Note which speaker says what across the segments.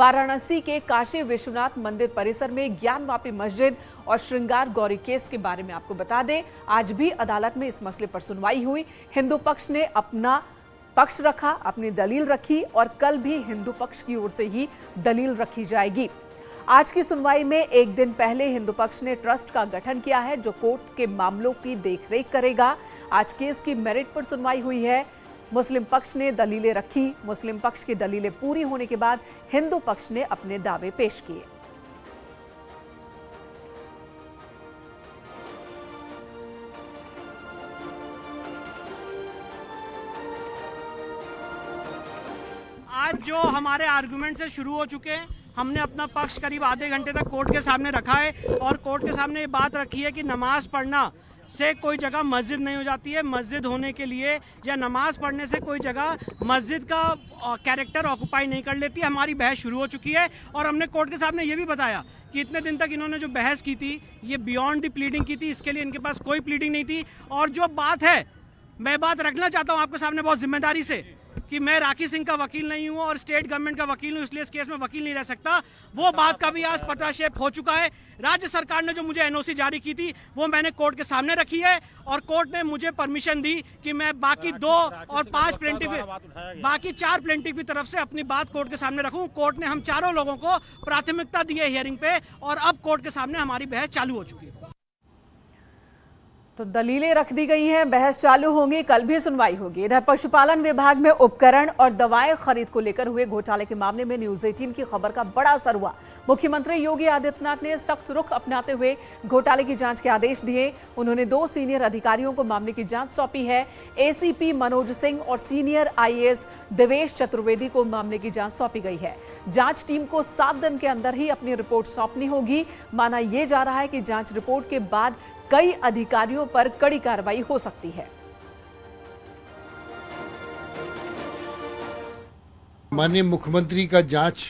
Speaker 1: वाराणसी के काशी विश्वनाथ मंदिर परिसर में ज्ञानवापी मस्जिद और श्रृंगार गौरी केस के बारे में आपको बता दें, आज भी अदालत में इस मसले पर सुनवाई हुई। हिंदू पक्ष ने अपना पक्ष रखा, अपनी दलील रखी और कल भी हिंदू पक्ष की ओर से ही दलील रखी जाएगी। आज की सुनवाई में एक दिन पहले हिंदू पक्ष ने ट्रस्ट का गठन किया है जो कोर्ट के मामलों की देखरेख करेगा। आज केस की मेरिट पर सुनवाई हुई है। मुस्लिम पक्ष ने दलीलें रखी। मुस्लिम पक्ष की दलीलें पूरी होने के बाद हिंदू पक्ष ने अपने दावे पेश किए।
Speaker 2: आज जो हमारे आर्गुमेंट से शुरू हो चुके हैं, हमने अपना पक्ष करीब आधे घंटे तक कोर्ट के सामने रखा है और कोर्ट के सामने ये बात रखी है कि नमाज पढ़ना से कोई जगह मस्जिद नहीं हो जाती है। मस्जिद होने के लिए या नमाज पढ़ने से कोई जगह मस्जिद का कैरेक्टर ऑक्युपाई नहीं कर लेती। हमारी बहस शुरू हो चुकी है और हमने कोर्ट के सामने ये भी बताया कि इतने दिन तक इन्होंने जो बहस की थी ये बियॉन्ड द प्लीडिंग की थी, इसके लिए इनके पास कोई प्लीडिंग नहीं थी। और जो बात है, मैं बात रखना चाहता हूँ आपके सामने बहुत जिम्मेदारी से कि मैं राखी सिंह का वकील नहीं हूं और स्टेट गवर्नमेंट का वकील हूं, इसलिए इस केस में वकील नहीं रह सकता। वो बात का भी आज पटाक्षेप हो चुका है। राज्य सरकार ने जो मुझे एनओसी जारी की थी वो मैंने कोर्ट के सामने रखी है और कोर्ट ने मुझे परमिशन दी कि मैं बाकी 2 और 5 प्लेंटिफ, बाकी 4 प्लेंटिफ की तरफ से अपनी बात कोर्ट के सामने रखूं। कोर्ट ने हम चारों लोगों को प्राथमिकता दी है हियरिंग पे और अब कोर्ट के सामने हमारी बहस चालू हो चुकी है।
Speaker 1: तो दलीलें रख दी गई हैं, बहस चालू होगी, कल भी सुनवाई होगी। इधर पशुपालन विभाग में उपकरण और दवाएं खरीद को लेकर हुए घोटाले के मामले में न्यूज 18 की खबर का बड़ा असर हुआ। मुख्यमंत्री योगी आदित्यनाथ ने सख्त रुख अपनाते हुए घोटाले की जांच के आदेश दिए। उन्होंने 2 सीनियर अधिकारियों को मामले की जांच सौंपी है। एसीपी मनोज सिंह और सीनियर आईएएस देवेश चतुर्वेदी को मामले की जांच सौंपी गई है। जांच टीम को 7 दिन के अंदर ही अपनी रिपोर्ट सौंपनी होगी। माना यह जा रहा है कि जांच रिपोर्ट के बाद कई अधिकारियों पर कड़ी कार्रवाई हो सकती है।
Speaker 3: माननीय मुख्यमंत्री का जांच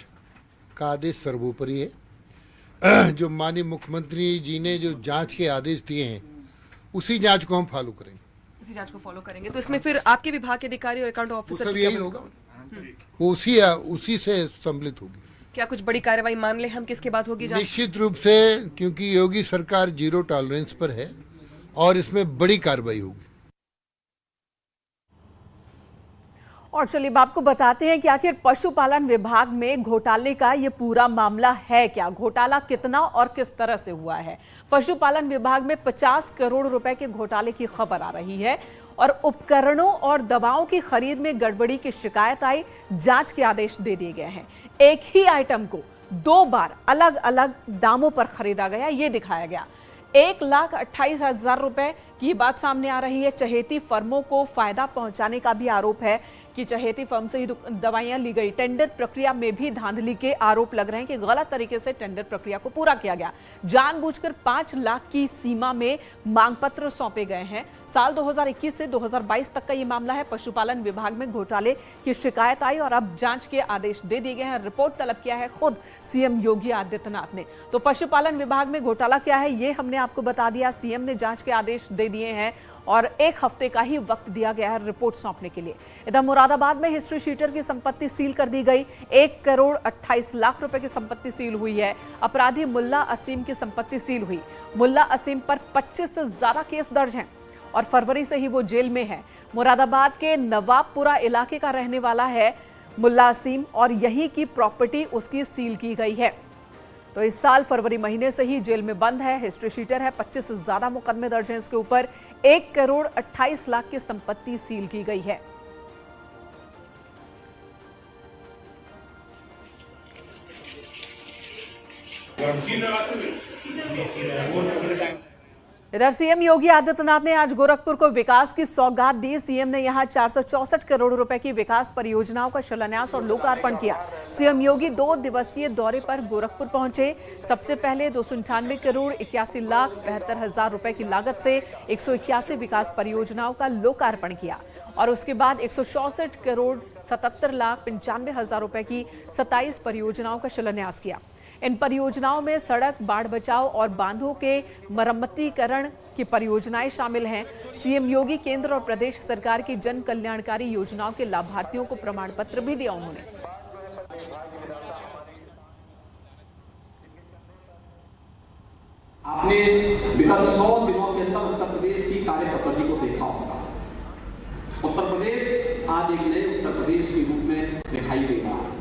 Speaker 3: का आदेश सर्वोपरि है। जो माननीय मुख्यमंत्री जी ने जो जांच के आदेश दिए हैं उसी जांच को हम फॉलो करेंगे।
Speaker 4: उसी जांच को फॉलो करेंगे। तो इसमें फिर आपके विभाग के अधिकारी और अकाउंट ऑफिसर
Speaker 3: यही होगा, वो उसी से सम्मिलित होगी।
Speaker 4: क्या कुछ बड़ी कार्रवाई मान ले हम, किसके बाद होगी जांच?
Speaker 3: निश्चित रूप से, क्योंकि योगी सरकार 0 टॉलरेंस पर है और इसमें बड़ी कार्रवाई होगी।
Speaker 1: और चलिए आपको बताते हैं कि आखिर पशुपालन विभाग में घोटाले का ये पूरा मामला है क्या, घोटाला कितना और किस तरह से हुआ है। पशुपालन विभाग में 50 करोड़ रुपए के घोटाले की खबर आ रही है और उपकरणों और दवाओं की खरीद में गड़बड़ी की शिकायत आई। जांच के आदेश दे दिए गए हैं। एक ही आइटम को 2 बार अलग अलग दामों पर खरीदा गया, ये दिखाया गया। 1,28,000 रुपए की बात सामने आ रही है। चहेती फर्मों को फायदा पहुंचाने का भी आरोप है कि चहेती फर्म से ही दवाइयां ली गई। टेंडर प्रक्रिया में भी धांधली के आरोप लग रहे हैं कि गलत तरीके से टेंडर प्रक्रिया को पूरा किया गया। जानबूझकर 5 लाख की सीमा में मांग पत्र सौंपे गए हैं। साल 2021 से 2022 तक का ये मामला है। पशुपालन विभाग में घोटाले की शिकायत आई और अब जांच के आदेश दे दिए गए हैं। रिपोर्ट तलब किया है खुद सीएम योगी आदित्यनाथ ने। तो पशुपालन विभाग में घोटाला क्या है ये हमने आपको बता दिया। सीएम ने जांच के आदेश दे दिए हैं और 1 हफ्ते का ही वक्त दिया गया है रिपोर्ट सौंपने के लिए। इधर मुरादाबाद में हिस्ट्री शीटर की संपत्ति सील कर दी गई। 1,28,00,000 रुपए की संपत्ति सील हुई है। अपराधी मुल्ला असीम की संपत्ति सील हुई। मुल्ला असीम पर 25 से ज्यादा केस दर्ज हैं और फरवरी से ही वो जेल में है। मुरादाबाद के नवाबपुरा इलाके का रहने वाला है मुल्ला असीम और यहीं की प्रॉपर्टी उसकी सील की गई है। तो इस साल फरवरी महीने से ही जेल में बंद है। हिस्ट्री शीटर है। 25 से ज्यादा मुकदमे दर्ज हैं इसके ऊपर। 1,28,00,000 की संपत्ति सील की गई है। इधर सीएम योगी आदित्यनाथ ने आज गोरखपुर को विकास की सौगात दी। सीएम ने यहां 464 करोड़ रुपए की विकास परियोजनाओं का शिलान्यास और लोकार्पण किया। सीएम योगी 2 दिवसीय दौरे पर गोरखपुर पहुंचे। सबसे पहले 298 करोड़ 81 लाख 72 हजार रुपए की लागत से 181 विकास परियोजनाओं का लोकार्पण किया और उसके बाद 164 करोड़ 77 लाख 95 हजार रुपए की 27 परियोजनाओं का शिलान्यास किया। इन परियोजनाओं में सड़क, बाढ़ बचाव और बांधों के मरम्मतीकरण की परियोजनाएं शामिल हैं। सीएम योगी केंद्र और प्रदेश सरकार की जन कल्याणकारी योजनाओं के लाभार्थियों को प्रमाण पत्र भी दिया उन्होंने।
Speaker 5: आपने विगत 100 दिनों के अंदर उत्तर प्रदेश की कार्य पद्धति को देखा होगा। उत्तर प्रदेश आज एक नए उत्तर प्रदेश के रूप में दिखाई दे रहा है।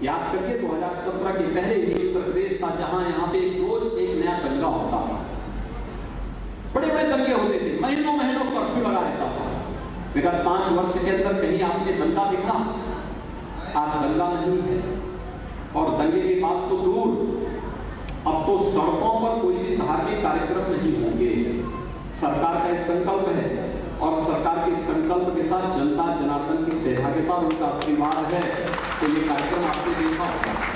Speaker 5: याद करिए 2017 के पहले ही उत्तर प्रदेश था जहां यहाँ पे रोज एक नया दंगा होता था, बड़े बड़े दंगे होते थे, महीनों महीनों कर्फ्यू लगा रहता था। विगत 5 वर्ष के अंदर कहीं आपने दंगा देखा? आज दंगा नहीं है। और दंगे की बात तो दूर, अब तो सड़कों पर कोई भी धार्मिक कार्यक्रम नहीं होंगे। सरकार का एक संकल्प है और सरकार के संकल्प के साथ जनता जनार्दन की सहभागिता और उनका आशीर्वाद है, तो ये कार्यक्रम आपने देखा होगा।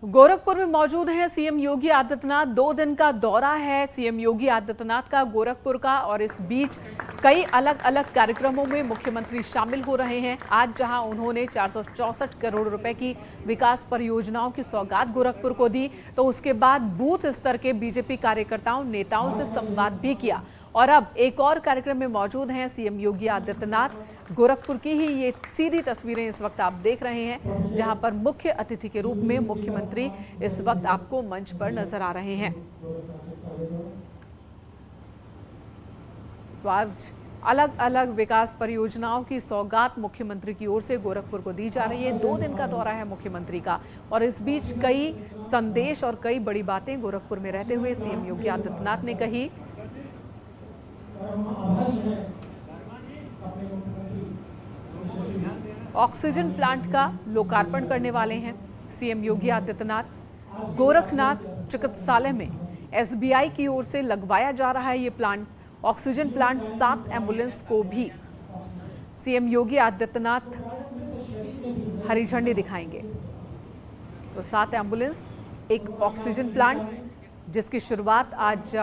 Speaker 1: गोरखपुर में मौजूद हैं सीएम योगी आदित्यनाथ। 2 दिन का दौरा है सीएम योगी आदित्यनाथ का गोरखपुर का, और इस बीच कई अलग अलग कार्यक्रमों में मुख्यमंत्री शामिल हो रहे हैं। आज जहां उन्होंने 464 करोड़ रुपए की विकास परियोजनाओं की सौगात गोरखपुर को दी, तो उसके बाद बूथ स्तर के बीजेपी कार्यकर्ताओं नेताओं से संवाद भी किया। और अब एक और कार्यक्रम में मौजूद हैं सीएम योगी आदित्यनाथ। गोरखपुर की ही ये सीधी तस्वीरें इस वक्त आप देख रहे हैं, जहां पर मुख्य अतिथि के रूप में मुख्यमंत्री इस वक्त आपको मंच पर नजर आ रहे हैं। तो आज अलग अलग विकास परियोजनाओं की सौगात मुख्यमंत्री की ओर से गोरखपुर को दी जा रही है। 2 दिन का दौरा है मुख्यमंत्री का, और इस बीच कई संदेश और कई बड़ी बातें गोरखपुर में रहते हुए सीएम योगी आदित्यनाथ ने कही। ऑक्सीजन प्लांट का लोकार्पण करने वाले हैं सीएम योगी आदित्यनाथ। गोरखनाथ चिकित्सालय में एसबीआई की ओर से लगवाया जा रहा है ये प्लांट, ऑक्सीजन प्लांट। 7 एम्बुलेंस को भी सीएम योगी आदित्यनाथ हरी झंडी दिखाएंगे। तो 7 एम्बुलेंस, एक ऑक्सीजन प्लांट, जिसकी शुरुआत आज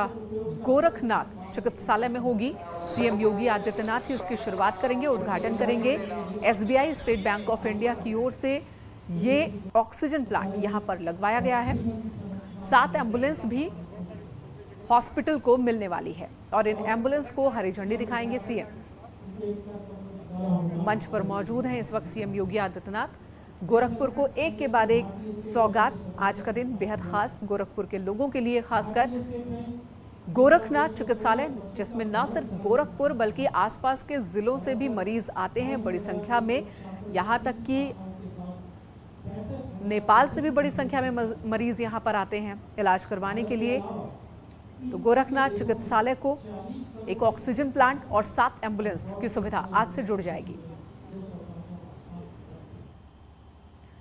Speaker 1: गोरखनाथ चिकित्सालय में होगी। सीएम योगी आदित्यनाथ ही इसकी शुरुआत करेंगे, उद्घाटन करेंगे। SBI state bank of India की ओर से ये ऑक्सीजन प्लांट यहां पर लगवाया गया है। 7 एम्बुलेंस भी हॉस्पिटल को मिलने वाली है, और इन एम्बुलेंस को हरी झंडी दिखाएंगे सीएम। मंच पर मौजूद हैं इस वक्त सीएम योगी आदित्यनाथ। गोरखपुर को एक के बाद एक सौगात। आज का दिन बेहद खास गोरखपुर के लोगों के लिए, खासकर गोरखनाथ चिकित्सालय, जिसमें न सिर्फ गोरखपुर बल्कि आसपास के जिलों से भी मरीज आते हैं बड़ी संख्या में। यहाँ तक कि नेपाल से भी बड़ी संख्या में मरीज यहाँ पर आते हैं इलाज करवाने के लिए। तो गोरखनाथ चिकित्सालय को एक ऑक्सीजन प्लांट और 7 एम्बुलेंस की सुविधा आज से जुड़ जाएगी।